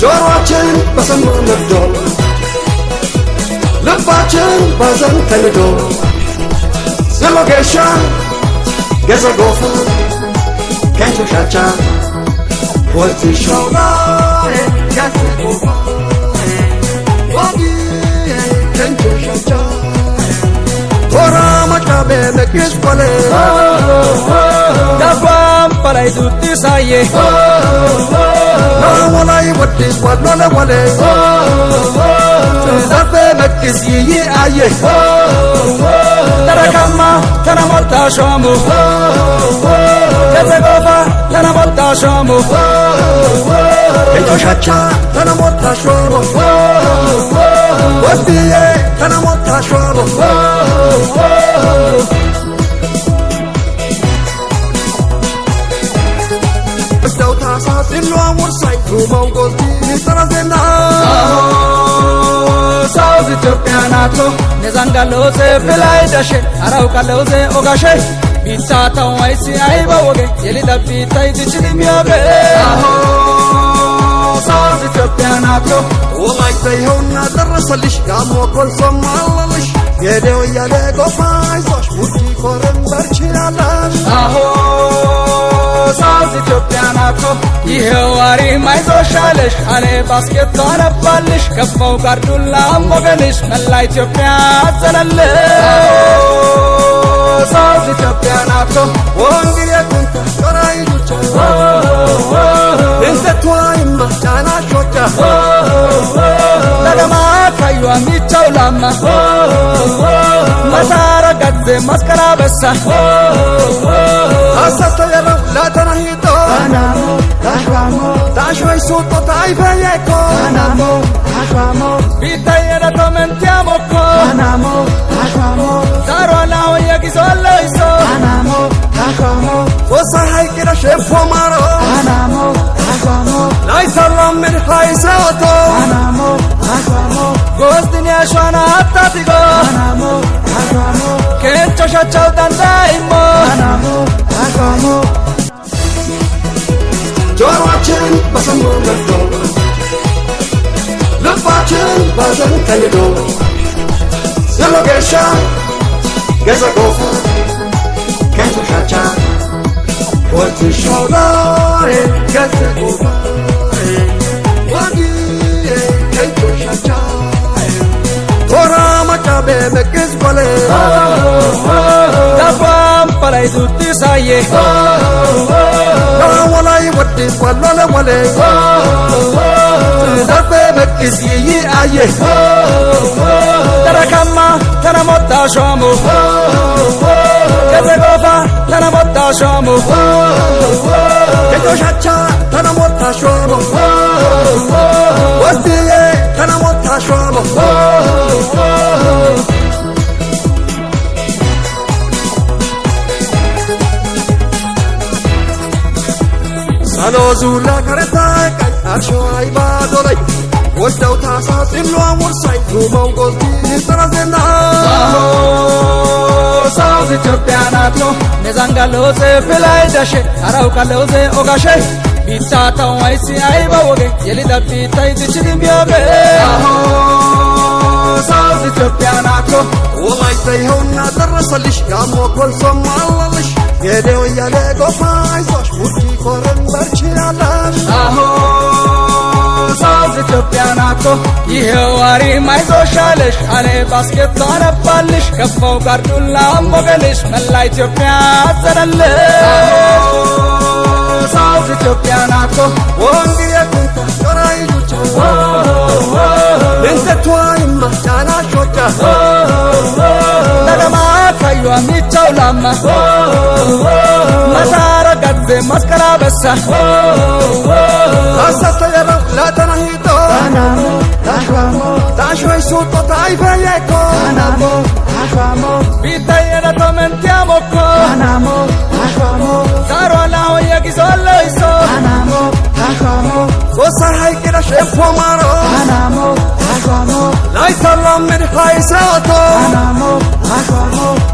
ጆሮአችን በሰማው ነዶ ልባችን ባዘን ተንዶ ዘሎጌሻ ገዘጎፋ ከንቾሻቻ ወልቲ ሾራ ገዘጎፋ ዋዲ ከንቾሻቻ ቶራ መቃቤ ነግስ ቆሌ ዳጓም በላይ ዱቲ ሳዬ ናሞላይ ወዲስ ዋሎለ ወሌ ዘርቤ ነግስ ይይ አየ ተረካማ ተነሞልታ ሾሙ ገዘጎፋ ተነሞልታ ሾሙ ከንቾሻቻ ተነሞልታ ሾሙ ወዲዬ ተነሞልታ ሾሙ Sin lo amor sai tu mongol di tarazena South Ethiopianato nezangaloze pelai dashe arau kaloze ogashe bita tawaisi aiba woge yelida bita idichini miyoge South Ethiopianato Olay tayhona darasalish gamo kol somalish Yedeo yale gofai zosh muti koren barchialan South Ethiopianato ይሄዋሪ ማይዞሻለሽ አኔ ባስኬት ታነባልሽ ከፋው ጋርዱላ ሞገንሽ መላ ኢትዮጵያ አዘነልሽ South Ethiopianato ወንግል የኩንታ ሸራይ ዱቻ እንተ ቷይማ ጫና ሾቻ ለገማ ካዩ አሚቻው ላማ መሳራ ገዜ መስከራ በሳ አሰተ የለው ላተናሂቶ ታሽወይ ሱጦ ታይፈየኮ ቢታየረ ተመንቲያሞኮ ዛሯላው የጊዞለይሶ ወሳ ሀይቅረ ሸፎ ማሮ ላይሰላም ምን ሀይሰወቶ ጎዝድን ያሸዋና አታቲጎ ከንቾሻቸው ዳንዳይሞ ጆሮአችን በሰማው ነዶ ልባችን ባዘን ተንዶ ዘሎጌሻ ገዘጎፋ ከንቾሻቻ ወልቲ ሾራ ገዘጎፋ ዋዲ ከንቾሻቻ ቶራ መቃቤ ነግስ ቆሌ ዳጓም በላይ ዱቲ ሳዬ ናሞላይ ወዲስ ዋሎለ ወሌ ዘርቤ ነግስ ይይ አየ ተረካማ ተነሞልታ ሾሙ ገዘጎፋ ተነሞልታ ሾሙ ከንቾሻቻ ተነሞልታ ሾሙ ወዲዬ ተነሞልታ ሾሙ ሳሎዙላ ከረታ ቀይ አርሾ አይባዶላይ ወደው ታሳስ ሎ አሞር ሳይ tu mongol di tarazena South Ethiopianato nezangaloze pelai dashe arau kaloze ogashe bita tawaisi aiba woge yelida bita idichini miyoge South Ethiopianato Olay tayhona darasalish gamo kol somalish Yedeo yale gofai zosh muti koren barchialan South Ethiopianato ይሄዋሪ ማይዞሻለሽ አኔ ባስኬት ታነባልሽ ከፋው ጋርዱላ ሞገንሽ መላ ኢትዮጵያ አዘነልሽ South Ethiopianato ወንግል የኩንታ ሸራይ ዱቻ እንተ ቷይማ ጫና ሾቻ ለገማ ካዩ አሚቻው ላማ መሳራ ገዜ መስከራ በሳ አሰተ የለው ላተናሂቶ ታሽወይ ሱጦ ታይፈየኮ ቢታየረ ተመንቲያሞኮ ዛሯላው የጊዞለይሶ ወሳ ሀይቅረ ሸፎ ማሮ ላይሰላም ምን ሀይሰወቶ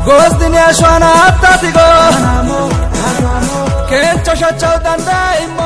ጎዝድን ያሸዋና አታቲጎ ከንቾሻቸው ዳንዳይሞ